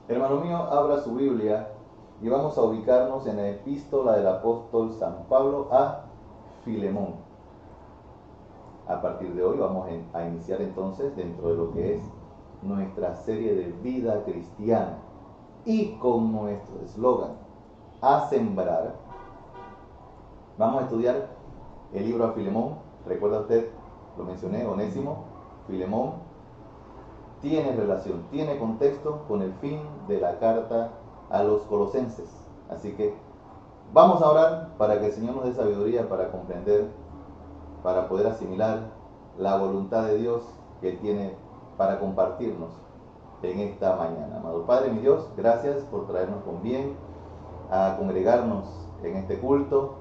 Hermano mío, abra su Biblia y vamos a ubicarnos en la epístola del apóstol San Pablo a Filemón. A partir de hoy vamos a iniciar entonces dentro de lo que es nuestra serie de vida cristiana y con nuestro eslogan, a sembrar. Vamos a estudiar el libro a Filemón. Recuerda usted, lo mencioné, Onésimo, Filemón, tiene relación, tiene contexto con el fin de la carta a los colosenses. Así que vamos a orar para que el Señor nos dé sabiduría para comprender, para poder asimilar la voluntad de Dios que tiene para compartirnos en esta mañana. Amado Padre, mi Dios, gracias por traernos con bien a congregarnos en este culto,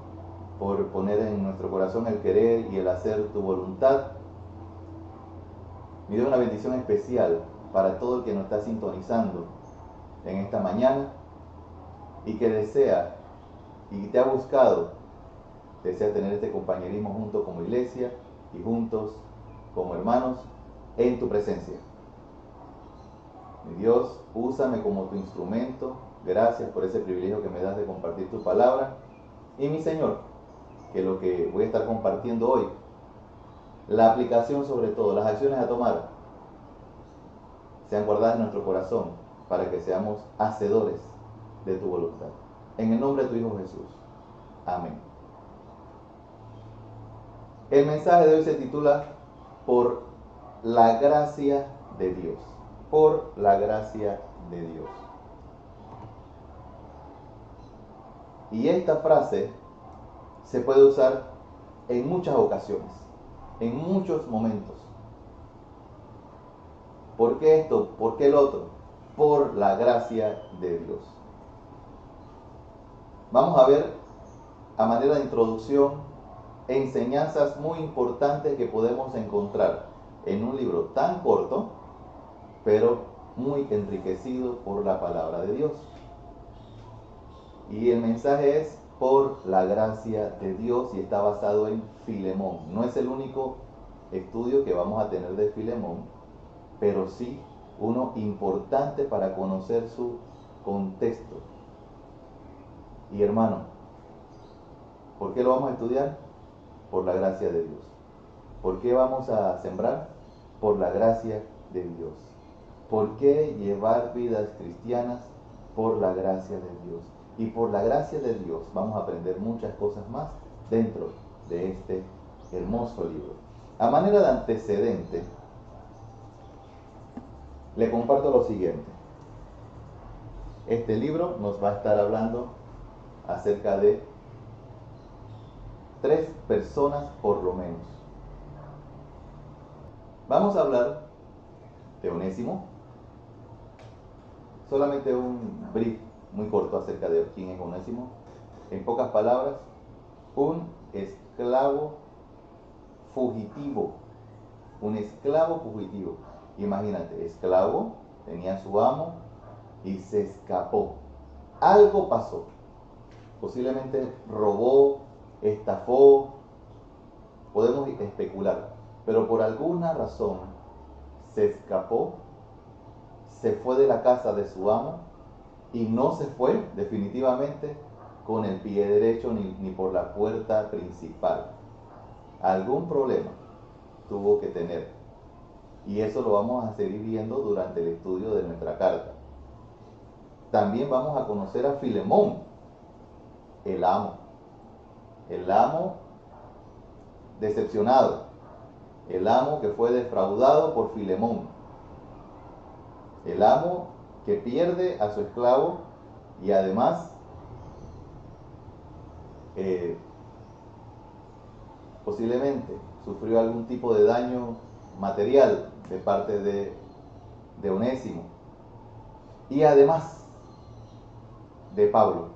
por poner en nuestro corazón el querer y el hacer tu voluntad. Me dio una bendición especial para todo el que nos está sintonizando en esta mañana y que desea y te ha buscado, desea tener este compañerismo junto como iglesia y juntos como hermanos en tu presencia. Mi Dios, úsame como tu instrumento. Gracias por ese privilegio que me das de compartir tu palabra. Y mi Señor, que lo que voy a estar compartiendo hoy, la aplicación sobre todo, las acciones a tomar, sean guardadas en nuestro corazón para que seamos hacedores de tu voluntad. En el nombre de tu Hijo Jesús. Amén. El mensaje de hoy se titula Por la gracia de Dios. Por la gracia de Dios. Y esta frase se puede usar en muchas ocasiones, en muchos momentos. ¿Por qué esto? ¿Por qué el otro? Por la gracia de Dios. Vamos a ver, a manera de introducción, enseñanzas muy importantes que podemos encontrar en un libro tan corto, pero muy enriquecido por la palabra de Dios. Y el mensaje es por la gracia de Dios y está basado en Filemón. No es el único estudio que vamos a tener de Filemón, pero sí uno importante para conocer su contexto. Y hermano, ¿por qué lo vamos a estudiar? Por la gracia de Dios. ¿Por qué vamos a sembrar? Por la gracia de Dios. ¿Por qué llevar vidas cristianas? Por la gracia de Dios. Y por la gracia de Dios vamos a aprender muchas cosas más dentro de este hermoso libro. A manera de antecedente, le comparto lo siguiente. Este libro nos va a estar hablando acerca de 3 personas por lo menos. Vamos a hablar de Onésimo. Solamente un brief muy corto acerca de quién es Onésimo. En pocas palabras, un esclavo fugitivo. Un esclavo fugitivo. Imagínate, esclavo, tenía su amo y se escapó. Algo pasó. Posiblemente robó, estafó, podemos especular, pero por alguna razón se escapó, se fue de la casa de su amo y no se fue definitivamente con el pie derecho ni por la puerta principal. Algún problema tuvo que tener y eso lo vamos a seguir viendo durante el estudio de nuestra carta. También vamos a conocer a Filemón, el amo decepcionado, el amo que fue defraudado por Filemón, el amo que pierde a su esclavo y además posiblemente sufrió algún tipo de daño material de parte de Onésimo y además de Pablo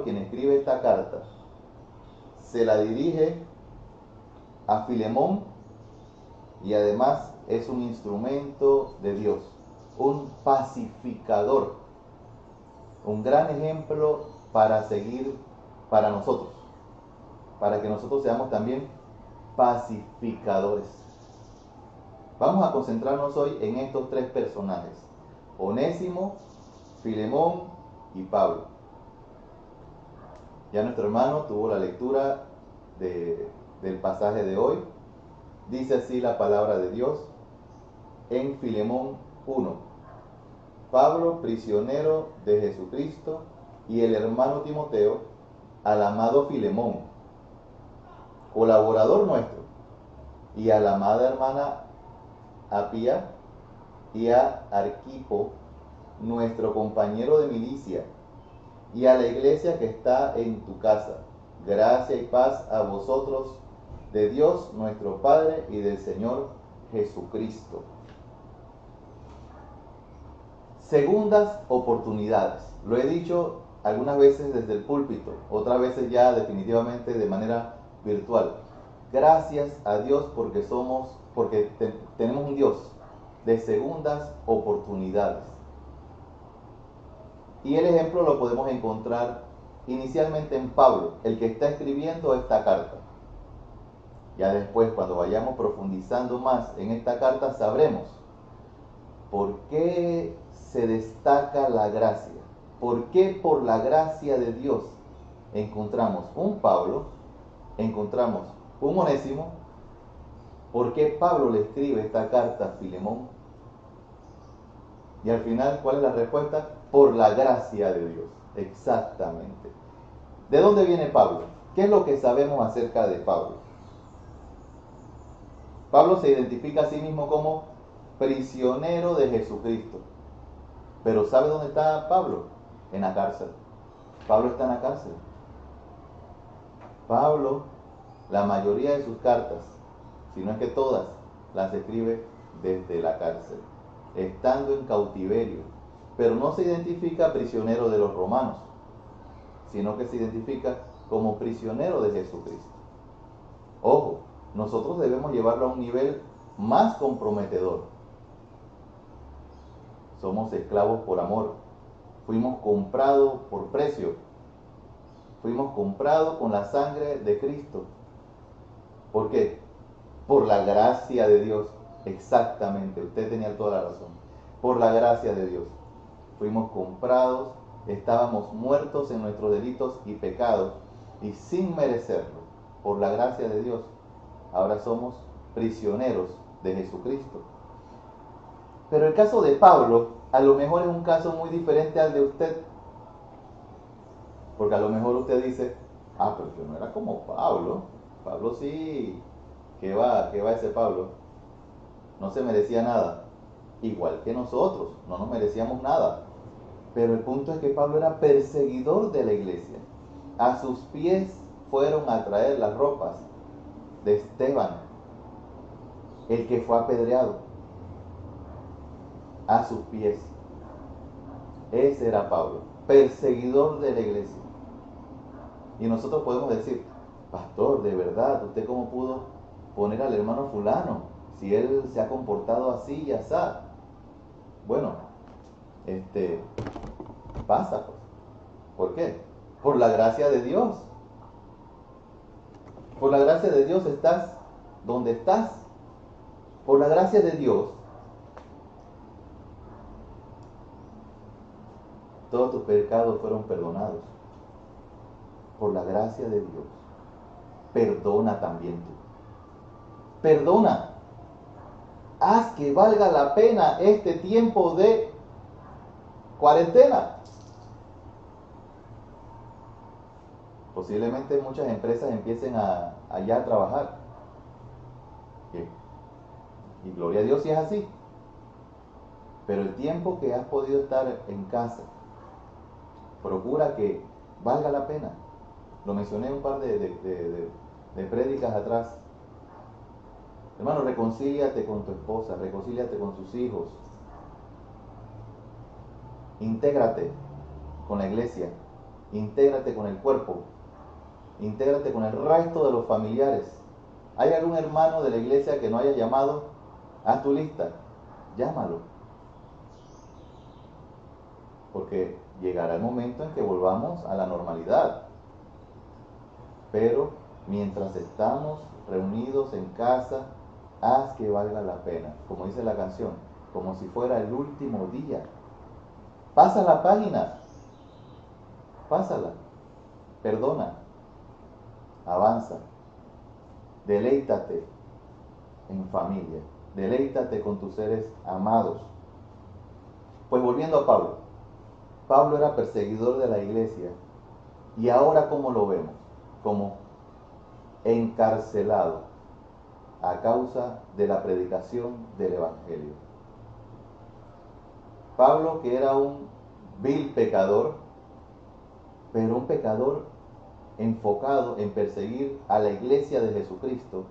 quien escribe esta carta se la dirige a Filemón y además es un instrumento de Dios, un pacificador, un gran ejemplo para seguir para nosotros, para que nosotros seamos también pacificadores. Vamos a concentrarnos hoy en estos 3 personajes: Onésimo, Filemón y Pablo. Ya nuestro hermano tuvo la lectura del pasaje de hoy. Dice así la palabra de Dios en Filemón 1. Pablo, prisionero de Jesucristo, y el hermano Timoteo, al amado Filemón, colaborador nuestro, y a la amada hermana Apia, y a Arquipo, nuestro compañero de milicia, y a la iglesia que está en tu casa. Gracia y paz a vosotros, de Dios nuestro Padre y del Señor Jesucristo. Segundas oportunidades. Lo he dicho algunas veces desde el púlpito, otras veces ya definitivamente de manera virtual. Gracias a Dios porque tenemos un Dios de segundas oportunidades. Y el ejemplo lo podemos encontrar inicialmente en Pablo, el que está escribiendo esta carta. Ya después, cuando vayamos profundizando más en esta carta, sabremos por qué se destaca la gracia. ¿Por qué por la gracia de Dios encontramos un Pablo, encontramos un Onésimo? ¿Por qué Pablo le escribe esta carta a Filemón? Y al final, ¿cuál es la respuesta? Por la gracia de Dios. Exactamente. ¿De dónde viene Pablo? ¿Qué es lo que sabemos acerca de Pablo? Pablo se identifica a sí mismo como prisionero de Jesucristo. Pero ¿sabe dónde está Pablo? En la cárcel. Pablo está en la cárcel. Pablo, la mayoría de sus cartas, si no es que todas, las escribe desde la cárcel, estando en cautiverio. Pero no se identifica prisionero de los romanos, sino que se identifica como prisionero de Jesucristo. Ojo, nosotros debemos llevarlo a un nivel más comprometedor. Somos esclavos por amor. Fuimos comprados por precio. Fuimos comprados con la sangre de Cristo. ¿Por qué? Por la gracia de Dios. Exactamente, usted tenía toda la razón. Por la gracia de Dios. Fuimos comprados, estábamos muertos en nuestros delitos y pecados, y sin merecerlo, por la gracia de Dios, ahora somos prisioneros de Jesucristo. Pero el caso de Pablo, a lo mejor es un caso muy diferente al de usted. Porque a lo mejor usted dice, pero yo no era como Pablo. Pablo sí, ¿qué va ese Pablo? No se merecía nada. Igual que nosotros, no nos merecíamos nada. Pero el punto es que Pablo era perseguidor de la iglesia. A sus pies fueron a traer las ropas de Esteban, el que fue apedreado. A sus pies. Ese era Pablo, perseguidor de la iglesia. Y nosotros podemos decir, pastor, de verdad, ¿usted cómo pudo poner al hermano fulano si él se ha comportado así y así? Bueno, pasa pues. ¿Por qué? Por la gracia de Dios. Por la gracia de Dios estás donde estás. Por la gracia de Dios, todos tus pecados fueron perdonados. Por la gracia de Dios. Perdona también tú. Perdona. Haz que valga la pena este tiempo de cuarentena. Posiblemente muchas empresas empiecen allá a trabajar. Y gloria a Dios si es así. Pero el tiempo que has podido estar en casa, procura que valga la pena. Lo mencioné un par de prédicas atrás. Hermano, reconcíliate con tu esposa, reconcíliate con tus hijos. Intégrate con la iglesia, intégrate con el cuerpo, intégrate con el resto de los familiares. ¿Hay algún hermano de la iglesia que no haya llamado? Haz tu lista, llámalo. Porque llegará el momento en que volvamos a la normalidad. Pero mientras estamos reunidos en casa, haz que valga la pena. Como dice la canción, como si fuera el último día. Pasa la página, pásala, perdona, avanza, deleítate en familia, deleítate con tus seres amados. Pues volviendo a Pablo, Pablo era perseguidor de la iglesia y ahora ¿cómo lo vemos? Como encarcelado a causa de la predicación del Evangelio. Pablo, que era un vil pecador, pero un pecador enfocado en perseguir a la iglesia de Jesucristo,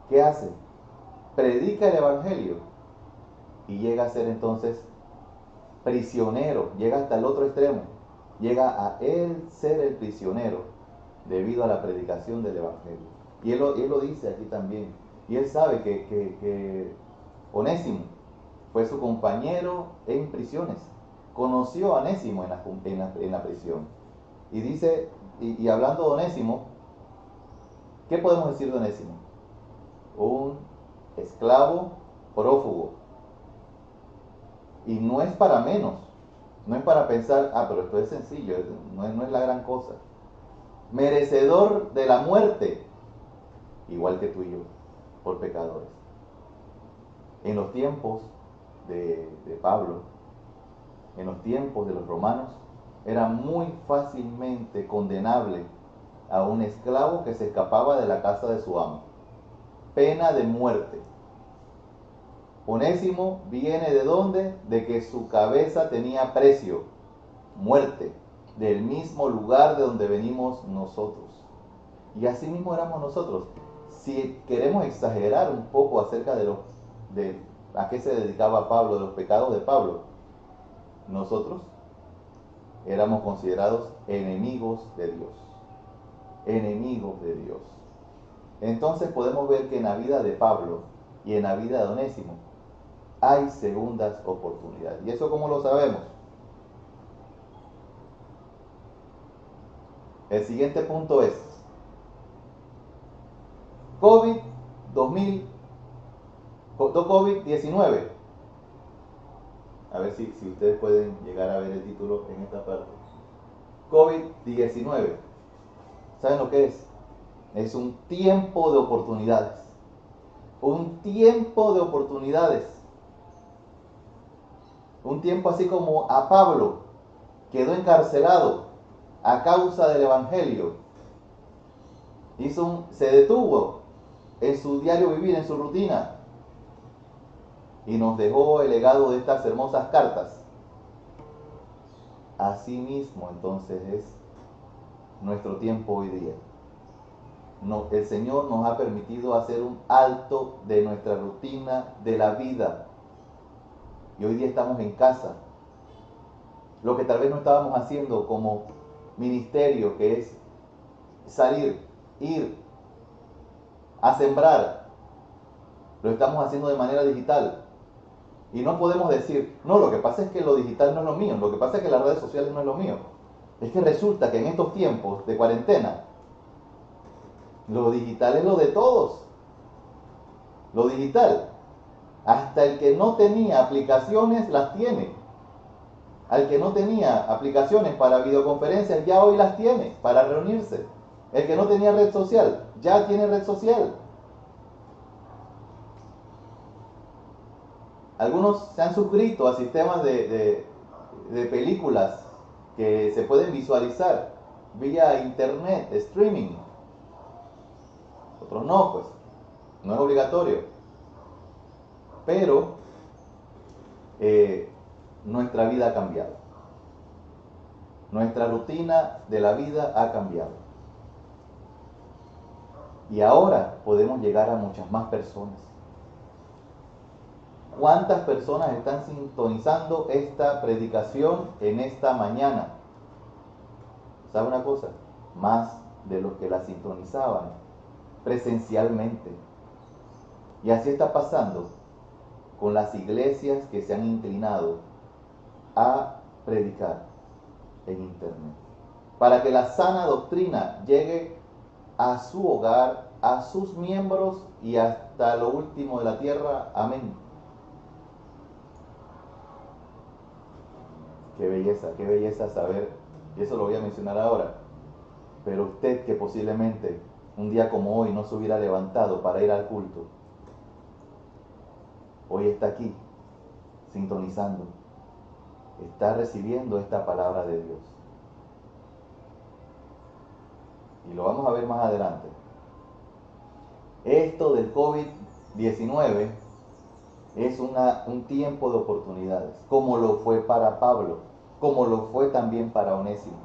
¿qué hace? Predica el Evangelio y llega a ser entonces prisionero, llega hasta el otro extremo, llega a él ser el prisionero debido a la predicación del Evangelio. Y él lo dice aquí también. Y él sabe que Onésimo fue su compañero en prisiones. Conoció a Onésimo en la prisión. Y dice, y hablando de Onésimo, ¿qué podemos decir de Onésimo? Un esclavo prófugo. Y no es para menos. No es para pensar, pero esto es sencillo, no es la gran cosa. Merecedor de la muerte, igual que tú y yo, por pecadores. En los tiempos de Pablo, en los tiempos de los romanos, era muy fácilmente condenable a un esclavo que se escapaba de la casa de su amo. Pena de muerte. Onésimo viene de dónde? De que su cabeza tenía precio, muerte, del mismo lugar de donde venimos nosotros. Y así mismo éramos nosotros. Si queremos exagerar un poco acerca de a qué se dedicaba Pablo, de los pecados de Pablo, nosotros éramos considerados enemigos de Dios. Enemigos de Dios. Entonces podemos ver que en la vida de Pablo y en la vida de Onésimo hay segundas oportunidades. ¿Y eso cómo lo sabemos? El siguiente punto es COVID-19. A ver si ustedes pueden llegar a ver el título en esta parte. COVID-19. ¿Saben lo que es? Es un tiempo de oportunidades. Un tiempo de oportunidades. Un tiempo así como a Pablo quedó encarcelado a causa del Evangelio. Se detuvo en su diario vivir, en su rutina, y nos dejó el legado de estas hermosas cartas. Así mismo entonces es nuestro tiempo hoy día. El Señor nos ha permitido hacer un alto de nuestra rutina de la vida. Y hoy día estamos en casa. Lo que tal vez no estábamos haciendo como ministerio, que es salir, ir a sembrar, lo estamos haciendo de manera digital. Y no podemos decir, no, lo que pasa es que lo digital no es lo mío, lo que pasa es que las redes sociales no es lo mío. Es que resulta que en estos tiempos de cuarentena, lo digital es lo de todos. Lo digital. Hasta el que no tenía aplicaciones las tiene. Al que no tenía aplicaciones para videoconferencias ya hoy las tiene para reunirse. El que no tenía red social ya tiene red social. Algunos se han suscrito a sistemas de películas que se pueden visualizar vía internet, streaming. Otros no, pues. No es obligatorio. Pero nuestra vida ha cambiado. Nuestra rutina de la vida ha cambiado. Y ahora podemos llegar a muchas más personas. ¿Cuántas personas están sintonizando esta predicación en esta mañana? ¿Sabe una cosa? Más de los que la sintonizaban presencialmente. Y así está pasando con las iglesias que se han inclinado a predicar en internet. Para que la sana doctrina llegue a su hogar, a sus miembros y hasta lo último de la tierra. Amén. qué belleza saber, y eso lo voy a mencionar ahora, pero usted que posiblemente un día como hoy no se hubiera levantado para ir al culto, hoy está aquí, sintonizando, está recibiendo esta palabra de Dios. Y lo vamos a ver más adelante. Esto del COVID-19 es un tiempo de oportunidades, como lo fue para Pablo, como lo fue también para Onésimo.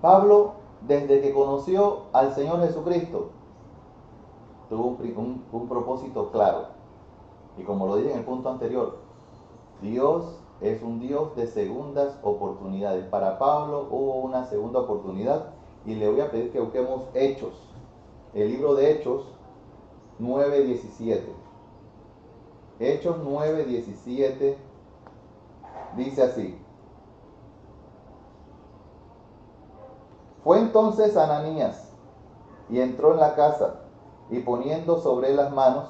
Pablo, desde que conoció al Señor Jesucristo, tuvo un propósito claro. Y como lo dije en el punto anterior, Dios es un Dios de segundas oportunidades. Para Pablo hubo una segunda oportunidad y le voy a pedir que busquemos Hechos, el libro de Hechos 9:17. Hechos 9:17 dice así: fue entonces Ananías y entró en la casa y poniendo sobre las manos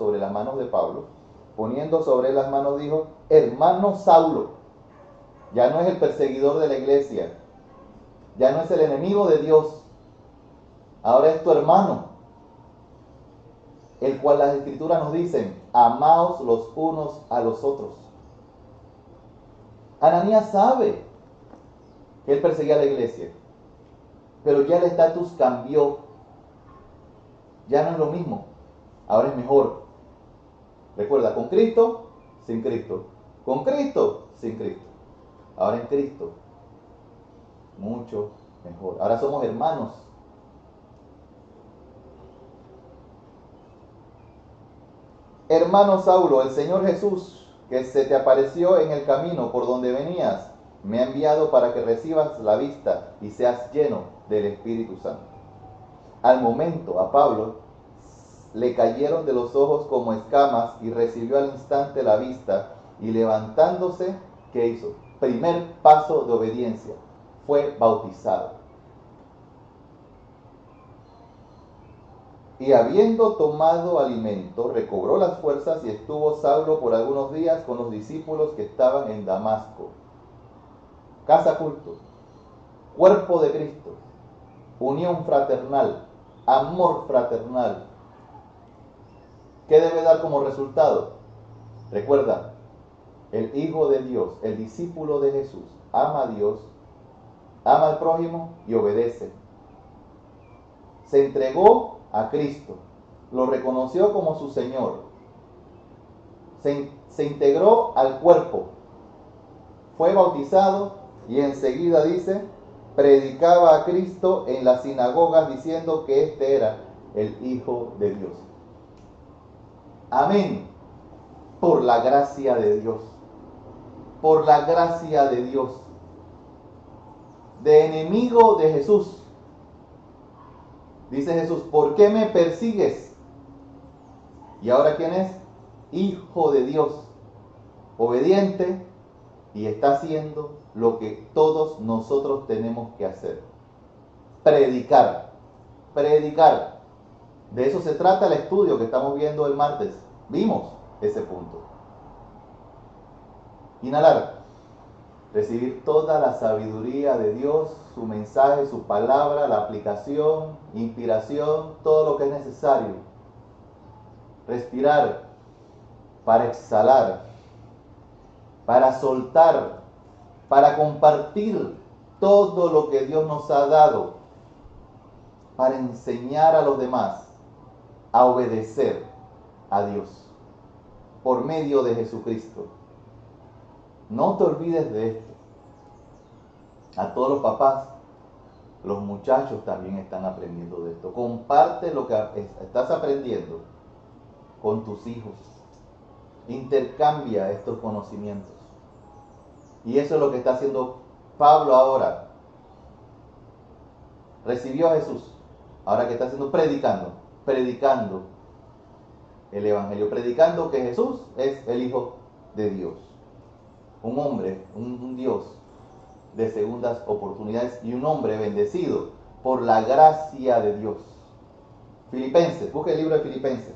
de Pablo, poniendo sobre las manos dijo: hermano Saulo, ya no es el perseguidor de la iglesia, ya no es el enemigo de Dios, ahora es tu hermano, el cual las escrituras nos dicen: amaos los unos a los otros. Ananías sabe que él perseguía a la iglesia, pero ya el estatus cambió, ya no es lo mismo, ahora es mejor. Recuerda, con Cristo, sin Cristo, con Cristo, sin Cristo, ahora en Cristo, mucho mejor. Ahora somos hermanos. Hermano Saulo, el Señor Jesús, que se te apareció en el camino por donde venías, me ha enviado para que recibas la vista y seas lleno del Espíritu Santo. Al momento a Pablo le cayeron de los ojos como escamas y recibió al instante la vista y levantándose, ¿qué hizo? Primer paso de obediencia, fue bautizado. Y habiendo tomado alimento, recobró las fuerzas y estuvo Saulo por algunos días con los discípulos que estaban en Damasco. Casa culto, cuerpo de Cristo, unión fraternal, amor fraternal. ¿Qué debe dar como resultado? Recuerda, el Hijo de Dios, el discípulo de Jesús, ama a Dios, ama al prójimo y obedece. Se entregó a Cristo, lo reconoció como su Señor, se integró al cuerpo, fue bautizado y enseguida dice, predicaba a Cristo en las sinagogas diciendo que este era el Hijo de Dios. Amén. Por la gracia de Dios. Por la gracia de Dios. De enemigo de Jesús. Dice Jesús, ¿por qué me persigues? ¿Y ahora quién es? Hijo de Dios. Obediente y está haciendo lo que todos nosotros tenemos que hacer. Predicar. Predicar. De eso se trata el estudio que estamos viendo el martes. Vimos ese punto. Inhalar. Recibir toda la sabiduría de Dios, su mensaje, su palabra, la aplicación, inspiración, todo lo que es necesario. Respirar para exhalar, para soltar, para compartir todo lo que Dios nos ha dado, para enseñar a los demás a obedecer a Dios por medio de Jesucristo. No te olvides de esto. A todos los papás, los muchachos también están aprendiendo de esto. Comparte lo que estás aprendiendo con tus hijos. Intercambia estos conocimientos. Y eso es lo que está haciendo Pablo ahora. Recibió a Jesús. Ahora que está haciendo, predicando el Evangelio, predicando que Jesús es el Hijo de Dios. Un hombre, un Dios de segundas oportunidades y un hombre bendecido por la gracia de Dios. Filipenses, busca el libro de Filipenses.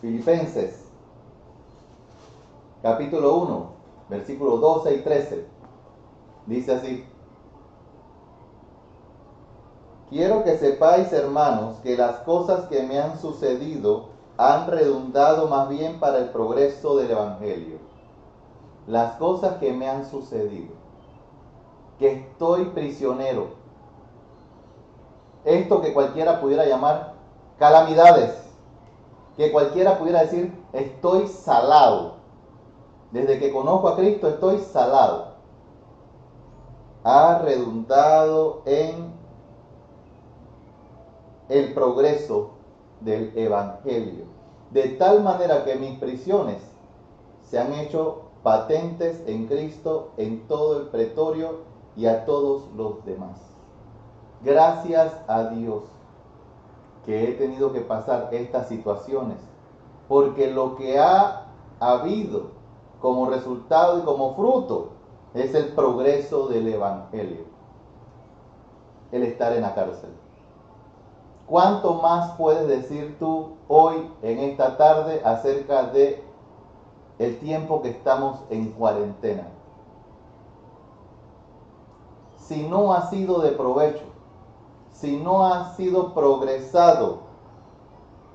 Filipenses, capítulo 1, versículos 12 y 13. Dice así: quiero que sepáis, hermanos, que las cosas que me han sucedido han redundado más bien para el progreso del Evangelio. Las cosas que me han sucedido, que estoy prisionero, esto que cualquiera pudiera llamar calamidades, que cualquiera pudiera decir estoy salado, desde que conozco a Cristo estoy salado, ha redundado en el progreso del Evangelio, de tal manera que mis prisiones se han hecho patentes en Cristo en todo el pretorio y a todos los demás. Gracias a Dios que he tenido que pasar estas situaciones, porque lo que ha habido como resultado y como fruto es el progreso del Evangelio, el estar en la cárcel. ¿Cuánto más puedes decir tú hoy en esta tarde acerca de el tiempo que estamos en cuarentena? Si no ha sido de provecho, si no ha sido progresado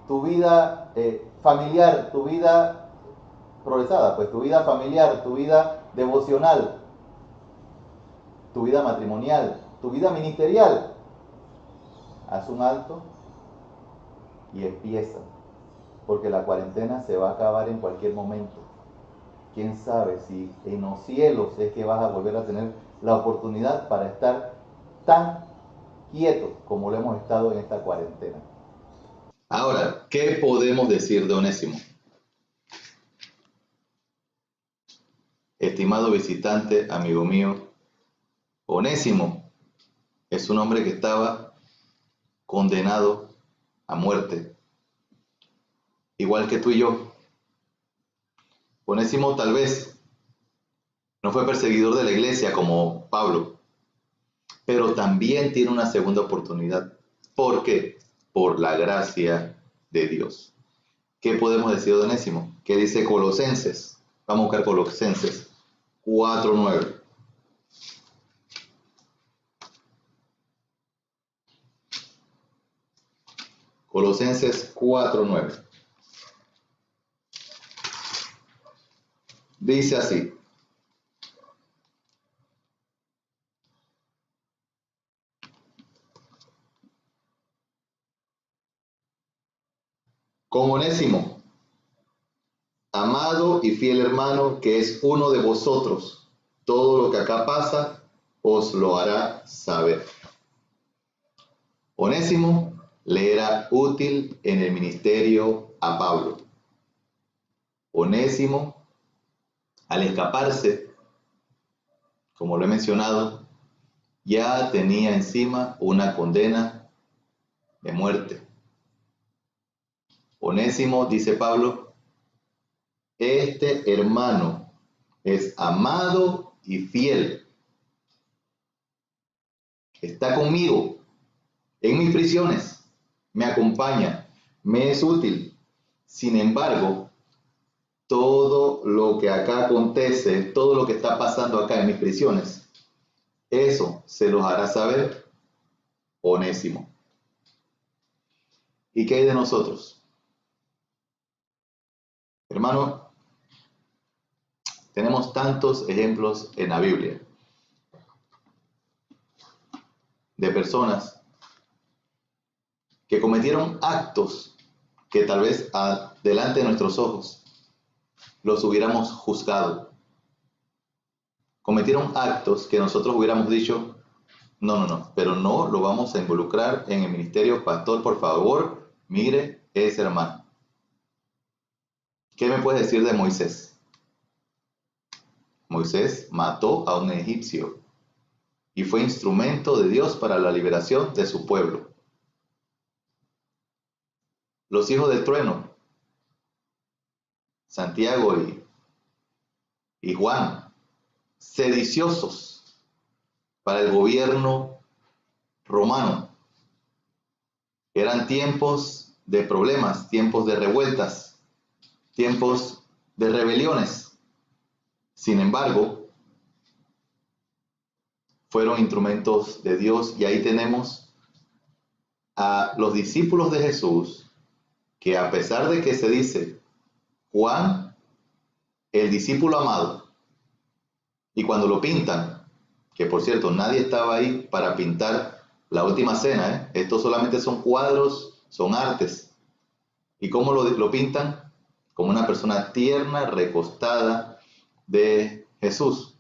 tu vida familiar, tu vida progresada, pues tu vida familiar, tu vida devocional, tu vida matrimonial, tu vida ministerial, haz un alto y empieza, porque la cuarentena se va a acabar en cualquier momento. Quién sabe si en los cielos es que vas a volver a tener la oportunidad para estar tan quieto como lo hemos estado en esta cuarentena. Ahora, ¿qué podemos decir de Onésimo? Estimado visitante, amigo mío, Onésimo es un hombre que estaba condenado a muerte, igual que tú y yo. Onésimo tal vez no fue perseguidor de la iglesia como Pablo, pero también tiene una segunda oportunidad. ¿Por qué? Por la gracia de Dios. ¿Qué podemos decir de Onésimo? ¿Qué dice Colosenses? Vamos a buscar Colosenses 4:9. Colosenses 4:9. Dice así: con Onésimo, amado y fiel hermano, que es uno de vosotros, todo lo que acá pasa os lo hará saber. Onésimo le era útil en el ministerio a Pablo. Onésimo, al escaparse, como lo he mencionado, ya tenía encima una condena de muerte. Onésimo, dice Pablo, este hermano es amado y fiel. Está conmigo en mis prisiones, me acompaña, me es útil. Sin embargo, todo lo que acá acontece, todo lo que está pasando acá en mis prisiones, eso se los hará saber Onésimo. ¿Y qué hay de nosotros? Hermano, tenemos tantos ejemplos en la Biblia de personas que cometieron actos que tal vez delante de nuestros ojos los hubiéramos juzgado. Cometieron actos que nosotros hubiéramos dicho, no, pero no lo vamos a involucrar en el ministerio. Pastor, por favor, mire ese hermano. ¿Qué me puedes decir de Moisés? Moisés mató a un egipcio y fue instrumento de Dios para la liberación de su pueblo. Los hijos del trueno, Santiago y Juan, sediciosos para el gobierno romano. Eran tiempos de problemas, tiempos de revueltas, tiempos de rebeliones. Sin embargo, fueron instrumentos de Dios, y ahí tenemos a los discípulos de Jesús, que a pesar de que se dice Juan, el discípulo amado, y cuando lo pintan, que por cierto nadie estaba ahí para pintar la última cena, estos solamente son cuadros, son artes, y cómo lo pintan, como una persona tierna, recostada de Jesús.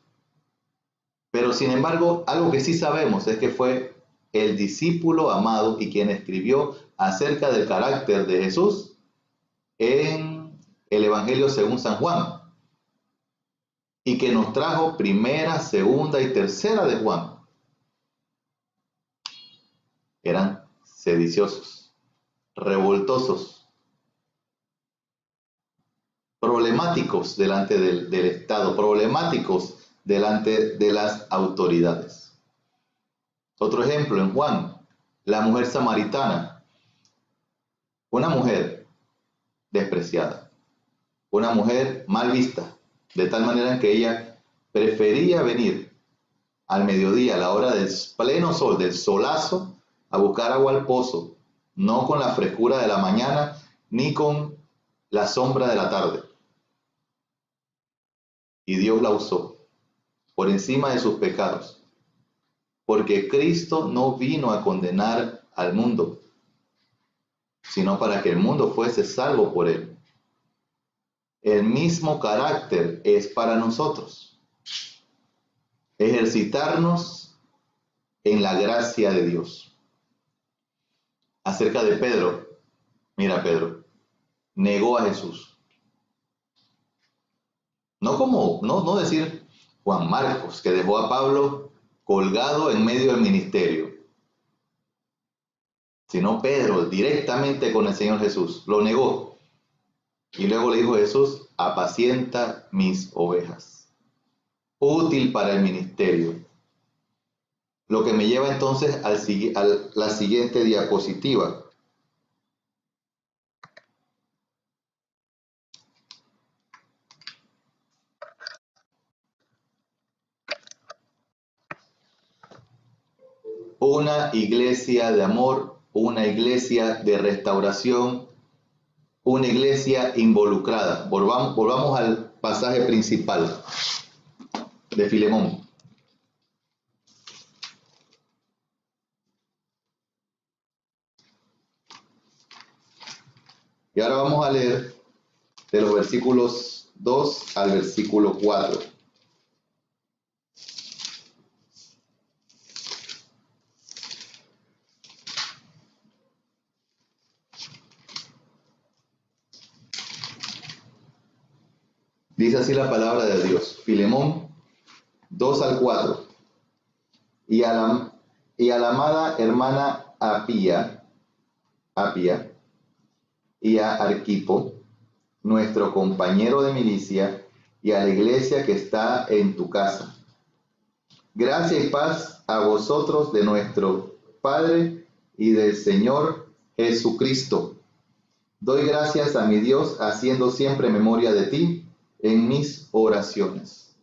Pero sin embargo, algo que sí sabemos es que fue el discípulo amado y quien escribió acerca del carácter de Jesús en el Evangelio según San Juan, y que nos trajo primera, segunda y tercera de Juan. Eran sediciosos, revoltosos, problemáticos delante del Estado, problemáticos delante de las autoridades. Otro ejemplo en Juan, la mujer samaritana, una mujer despreciada, una mujer mal vista, de tal manera que ella prefería venir al mediodía, a la hora del pleno sol, del solazo, a buscar agua al pozo, no con la frescura de la mañana, ni con la sombra de la tarde. Y Dios la usó por encima de sus pecados, porque Cristo no vino a condenar al mundo, sino para que el mundo fuese salvo por él. El mismo carácter es para nosotros. Ejercitarnos en la gracia de Dios. Acerca de Pedro, mira, Pedro negó a Jesús. No decir Juan Marcos, que dejó a Pablo colgado en medio del ministerio, sino Pedro directamente con el Señor Jesús. Lo negó. Y luego le dijo a Jesús: apacienta mis ovejas. Útil para el ministerio. Lo que me lleva entonces a la siguiente diapositiva. Una iglesia de amor, una iglesia de restauración, una iglesia involucrada. Volvamos al pasaje principal de Filemón. Y ahora vamos a leer de los versículos 2 al versículo 4. Dice así la palabra de Dios. Filemón 2 al 4. Y a la amada hermana Apia y a Arquipo, nuestro compañero de milicia, y a la iglesia que está en tu casa. Gracia y paz a vosotros de nuestro Padre y del Señor Jesucristo. Doy gracias a mi Dios, haciendo siempre memoria de ti en mis oraciones.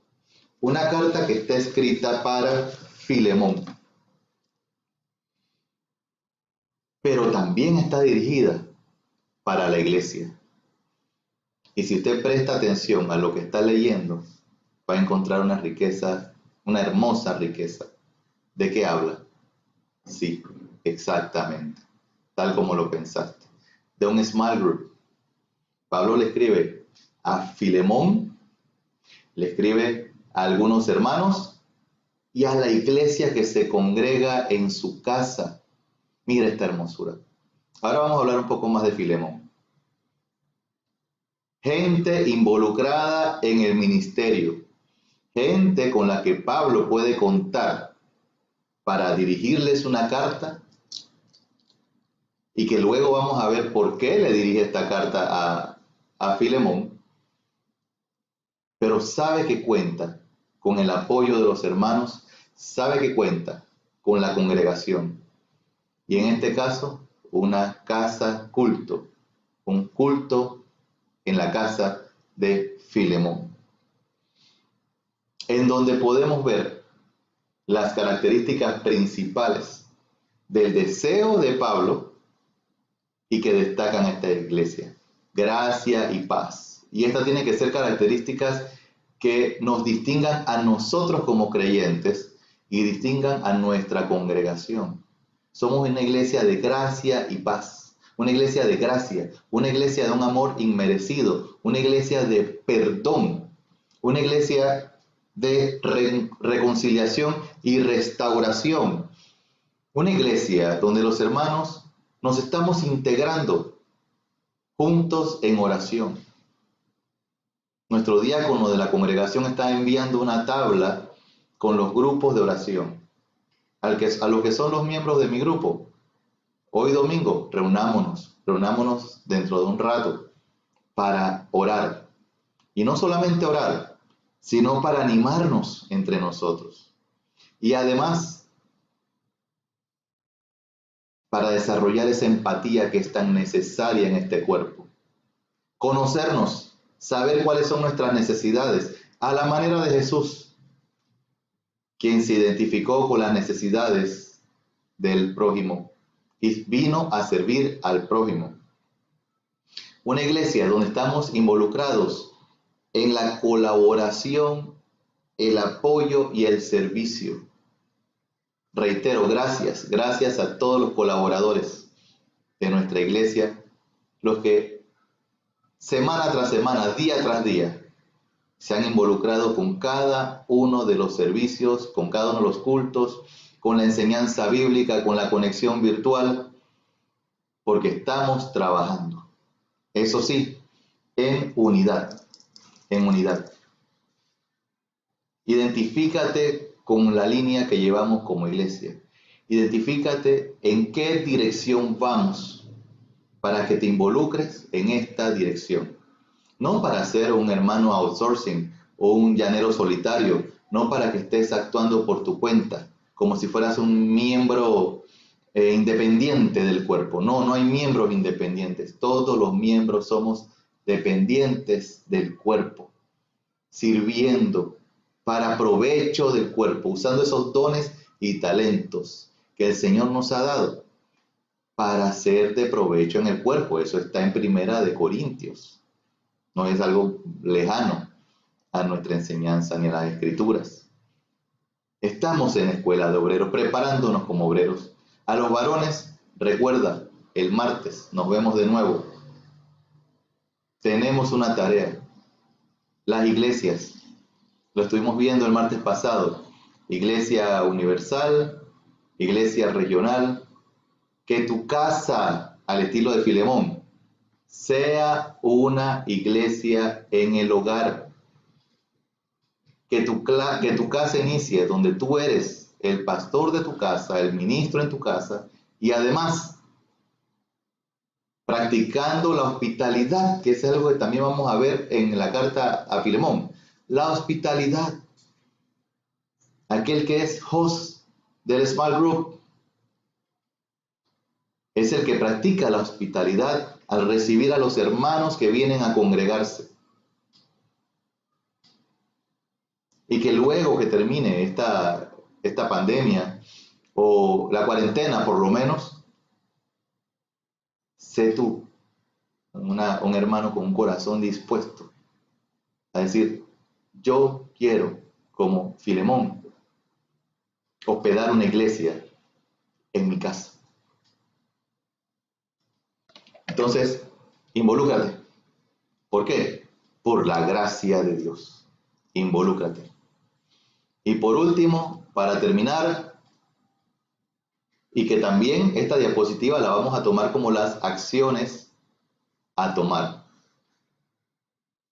Una carta que está escrita para Filemón, pero también está dirigida para la iglesia. Y si usted presta atención a lo que está leyendo, va a encontrar una riqueza, una hermosa riqueza. ¿De qué habla? Sí, exactamente, tal como lo pensaste. De un small group. Pablo le escribe a Filemón, le escribe a algunos hermanos y a la iglesia que se congrega en su casa. Mira esta hermosura. Ahora vamos a hablar un poco más de Filemón. Gente involucrada en el ministerio, gente con la que Pablo puede contar para dirigirles una carta, y que luego vamos a ver por qué le dirige esta carta a Filemón, pero sabe que cuenta con el apoyo de los hermanos, sabe que cuenta con la congregación, y en este caso una casa culto, un culto en la casa de Filemón, en donde podemos ver las características principales del deseo de Pablo y que destacan esta iglesia: gracia y paz. Y estas tienen que ser características que nos distingan a nosotros como creyentes y distingan a nuestra congregación. Somos una iglesia de gracia y paz, una iglesia de gracia, una iglesia de un amor inmerecido, una iglesia de perdón, una iglesia de reconciliación y restauración, una iglesia donde los hermanos nos estamos integrando juntos en oración. Nuestro diácono de la congregación está enviando una tabla con los grupos de oración. A los que son los miembros de mi grupo, hoy domingo, reunámonos dentro de un rato para orar. Y no solamente orar, sino para animarnos entre nosotros. Y además, para desarrollar esa empatía que es tan necesaria en este cuerpo. Conocernos, saber cuáles son nuestras necesidades, a la manera de Jesús, quien se identificó con las necesidades del prójimo y vino a servir al prójimo. Una iglesia donde estamos involucrados en la colaboración, el apoyo y el servicio. Reitero, gracias a todos los colaboradores de nuestra iglesia, los que semana tras semana, día tras día, se han involucrado con cada uno de los servicios, con cada uno de los cultos, con la enseñanza bíblica, con la conexión virtual, porque estamos trabajando. Eso sí, en unidad, en unidad. Identifícate con la línea que llevamos como iglesia. Identifícate en qué dirección vamos para que te involucres en esta dirección. No para ser un hermano outsourcing o un llanero solitario, no para que estés actuando por tu cuenta, como si fueras un miembro independiente del cuerpo. No, no hay miembros independientes. Todos los miembros somos dependientes del cuerpo, sirviendo para provecho del cuerpo, usando esos dones y talentos que el Señor nos ha dado para ser de provecho en el cuerpo. Eso está en Primera de Corintios. No es algo lejano a nuestra enseñanza ni a las Escrituras. Estamos en la escuela de obreros, preparándonos como obreros. A los varones, recuerda, el martes nos vemos de nuevo. Tenemos una tarea. Las iglesias, lo estuvimos viendo el martes pasado, iglesia universal, iglesia regional, que tu casa, al estilo de Filemón, sea una iglesia en el hogar. Que tu casa inicie donde tú eres el pastor de tu casa, el ministro en tu casa, y además practicando la hospitalidad, que es algo que también vamos a ver en la carta a Filemón. La hospitalidad. Aquel que es host del small group es el que practica la hospitalidad al recibir a los hermanos que vienen a congregarse. Y que luego que termine esta pandemia o la cuarentena, por lo menos, sé tú un hermano con un corazón dispuesto a decir: yo quiero, como Filemón, hospedar una iglesia en mi casa. Entonces, involúcrate. ¿Por qué? Por la gracia de Dios. Involúcrate. Y por último, para terminar, y que también esta diapositiva la vamos a tomar como las acciones a tomar,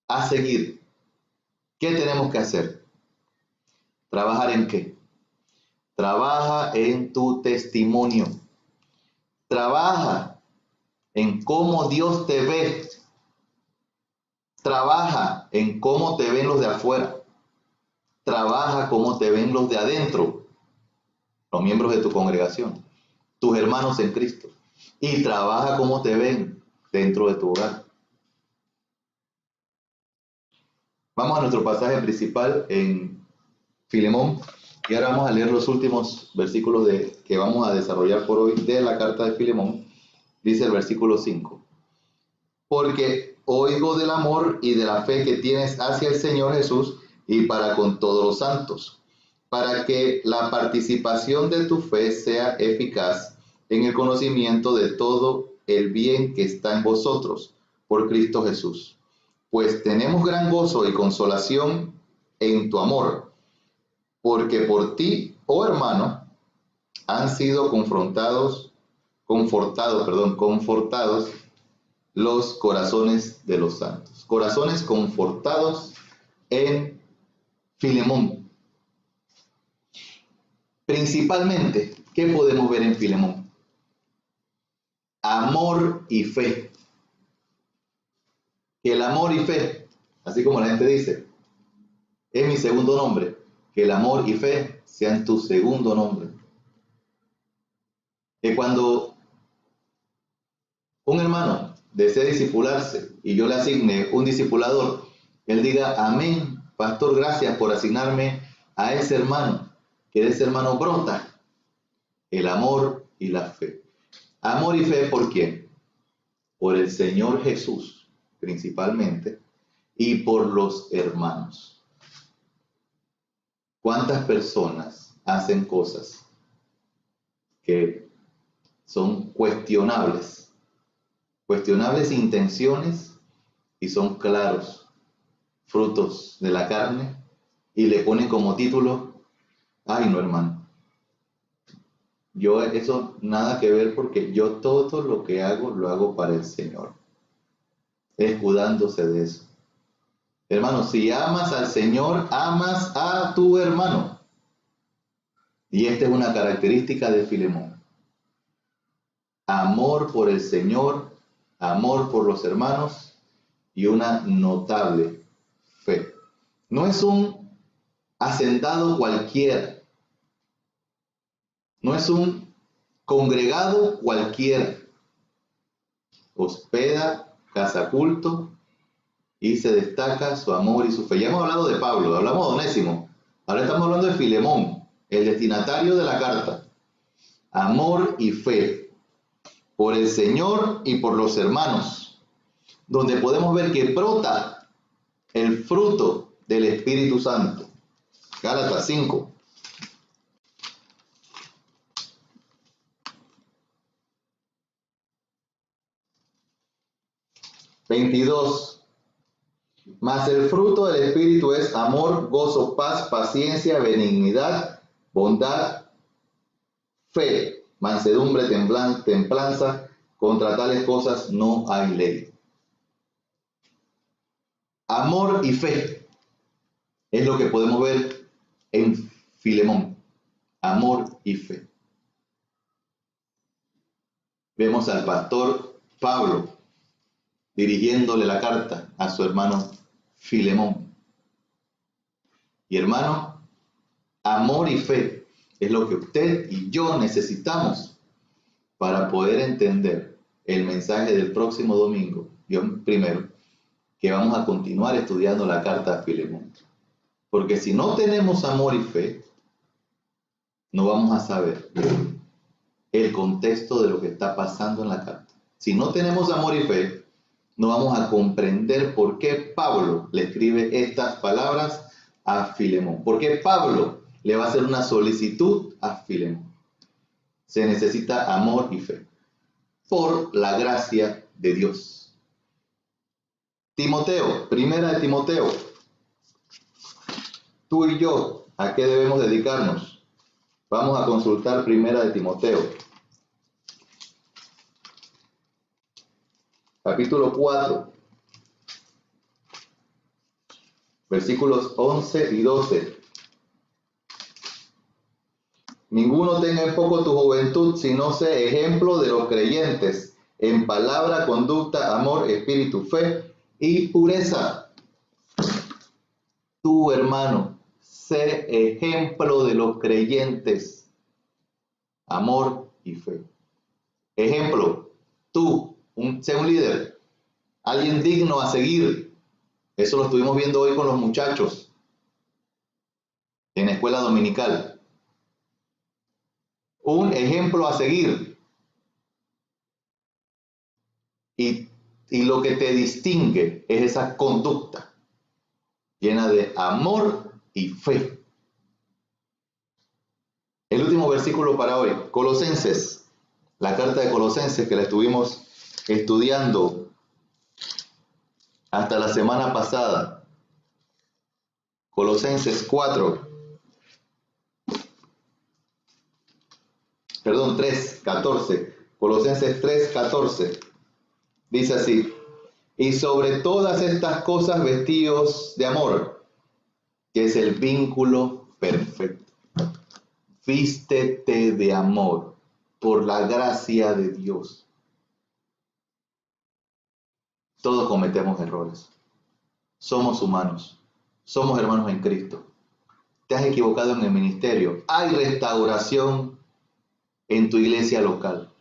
a seguir. ¿Qué tenemos que hacer? ¿Trabajar en qué? Trabaja en tu testimonio. Trabaja en cómo Dios te ve. Trabaja en cómo te ven los de afuera. Trabaja cómo te ven los de adentro, los miembros de tu congregación, tus hermanos en Cristo. Y trabaja cómo te ven dentro de tu hogar. Vamos a nuestro pasaje principal en Filemón y ahora vamos a leer los últimos versículos que vamos a desarrollar por hoy de la carta de Filemón. Dice el versículo 5: porque oigo del amor y de la fe que tienes hacia el Señor Jesús y para con todos los santos, para que la participación de tu fe sea eficaz en el conocimiento de todo el bien que está en vosotros por Cristo Jesús. Pues tenemos gran gozo y consolación en tu amor, porque por ti, oh hermano, han sido confortados los corazones de los santos. Corazones confortados en Filemón. Principalmente, ¿qué podemos ver en Filemón? Amor y fe. Que el amor y fe, así como la gente dice, es mi segundo nombre. Que el amor y fe sean tu segundo nombre. Que cuando un hermano desea discipularse y yo le asigne un discipulador, él diga: amén, pastor, gracias por asignarme a ese hermano. Que de ese hermano brota el amor y la fe. Amor y fe, ¿por quién? Por el Señor Jesús, principalmente, y por los hermanos. ¿Cuántas personas hacen cosas que son cuestionables intenciones y son claros frutos de la carne y le ponen como título: ay no, hermano, yo eso nada que ver porque yo todo lo que hago lo hago para el Señor, escudándose de eso? Hermano, si amas al Señor, amas a tu hermano. Y esta es una característica de Filemón: amor por el Señor, amor por los hermanos y una notable fe. No es un hacendado cualquiera, no es un congregado cualquiera. Hospeda, casa culto y se destaca su amor y su fe. Ya hemos hablado de Pablo, hablamos de Onésimo, ahora estamos hablando de Filemón, el destinatario de la carta. Amor y fe por el Señor y por los hermanos, donde podemos ver que brota el fruto del Espíritu Santo. Gálatas 5. (22) Mas el fruto del Espíritu es amor, gozo, paz, paciencia, benignidad, bondad, fe, mansedumbre, templanza. Contra tales cosas no hay ley. Amor y fe es lo que podemos ver en Filemón. Amor y fe. Vemos al pastor Pablo dirigiéndole la carta a su hermano Filemón. Y hermano, amor y fe es lo que usted y yo necesitamos para poder entender el mensaje del próximo domingo, Dios primero, que vamos a continuar estudiando la carta a Filemón. Porque si no tenemos amor y fe, no vamos a saber el contexto de lo que está pasando en la carta. Si no tenemos amor y fe, no vamos a comprender por qué Pablo le escribe estas palabras a Filemón. ¿Por qué Pablo le va a hacer una solicitud a Filemón? Se necesita amor y fe por la gracia de Dios. Timoteo, primera de Timoteo. Tú y yo, ¿a qué debemos dedicarnos? Vamos a consultar primera de Timoteo. Capítulo 4. Versículos 11 y 12. Ninguno tenga en poco tu juventud, sino sé ejemplo de los creyentes, en palabra, conducta, amor, espíritu, fe y pureza. Tú, hermano, sé ejemplo de los creyentes, amor y fe. Ejemplo, tú, sé un líder, alguien digno a seguir. Eso lo estuvimos viendo hoy con los muchachos en la escuela dominical. Un ejemplo a seguir. Y lo que te distingue es esa conducta llena de amor y fe. El último versículo para hoy, Colosenses, la carta de Colosenses que la estuvimos estudiando hasta la semana pasada. Colosenses 3:14. Colosenses 3:14. Dice así: y sobre todas estas cosas vestíos de amor, que es el vínculo perfecto. Vístete de amor por la gracia de Dios. Todos cometemos errores. Somos humanos. Somos hermanos en Cristo. Te has equivocado en el ministerio. Hay restauración en tu iglesia local.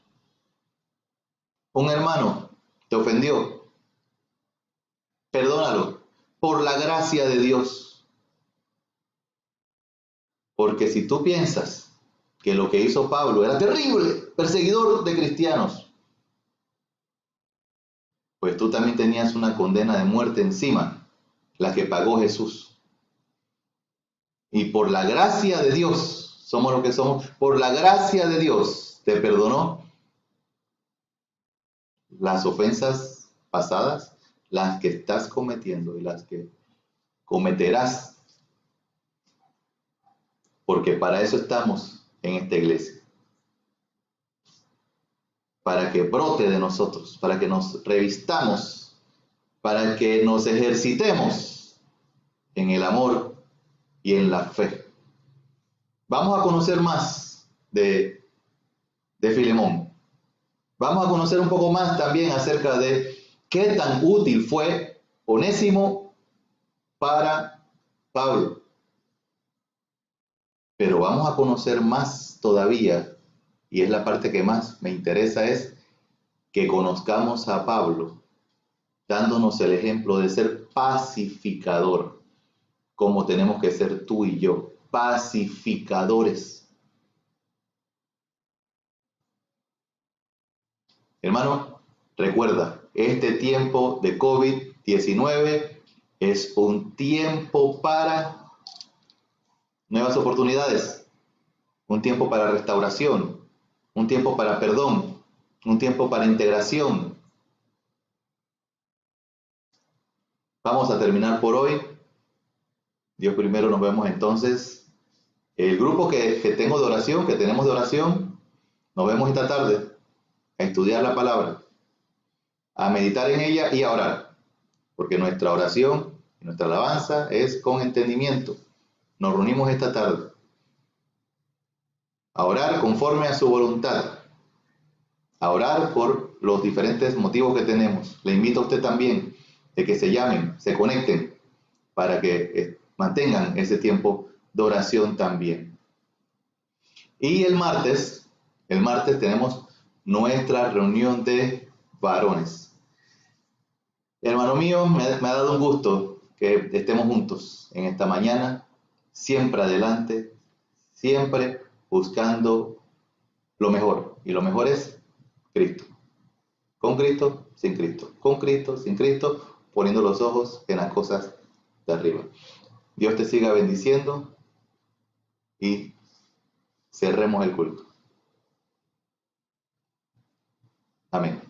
Un hermano te ofendió. Perdónalo por la gracia de Dios. Porque si tú piensas que lo que hizo Pablo era terrible, perseguidor de cristianos, pues tú también tenías una condena de muerte encima, la que pagó Jesús. Y por la gracia de Dios, somos lo que somos, por la gracia de Dios te perdonó las ofensas pasadas, las que estás cometiendo y las que cometerás, porque para eso estamos en esta iglesia, para que brote de nosotros, para que nos revistamos, para que nos ejercitemos en el amor y en la fe. Vamos a conocer más de Filemón. Vamos a conocer un poco más también acerca de qué tan útil fue Onésimo para Pablo. Pero vamos a conocer más todavía, y es la parte que más me interesa, es que conozcamos a Pablo, dándonos el ejemplo de ser pacificador, como tenemos que ser tú y yo, pacificadores. Hermano, recuerda, este tiempo de COVID-19 es un tiempo para nuevas oportunidades, un tiempo para restauración, un tiempo para perdón, un tiempo para integración. Vamos a terminar por hoy. Dios primero, nos vemos entonces. El grupo que tengo de oración, que tenemos de oración, nos vemos esta tarde a estudiar la palabra, a meditar en ella y a orar, porque nuestra oración y nuestra alabanza es con entendimiento. Nos reunimos esta tarde a orar conforme a su voluntad, a orar por los diferentes motivos que tenemos. Le invito a usted también de que se llamen, se conecten, para que mantengan ese tiempo de oración también. Y el martes tenemos nuestra reunión de varones. Hermano mío, me ha dado un gusto que estemos juntos en esta mañana, siempre adelante, siempre buscando lo mejor. Y lo mejor es Cristo. Con Cristo, sin Cristo. Con Cristo, sin Cristo, poniendo los ojos en las cosas de arriba. Dios te siga bendiciendo y cerremos el culto. Amén.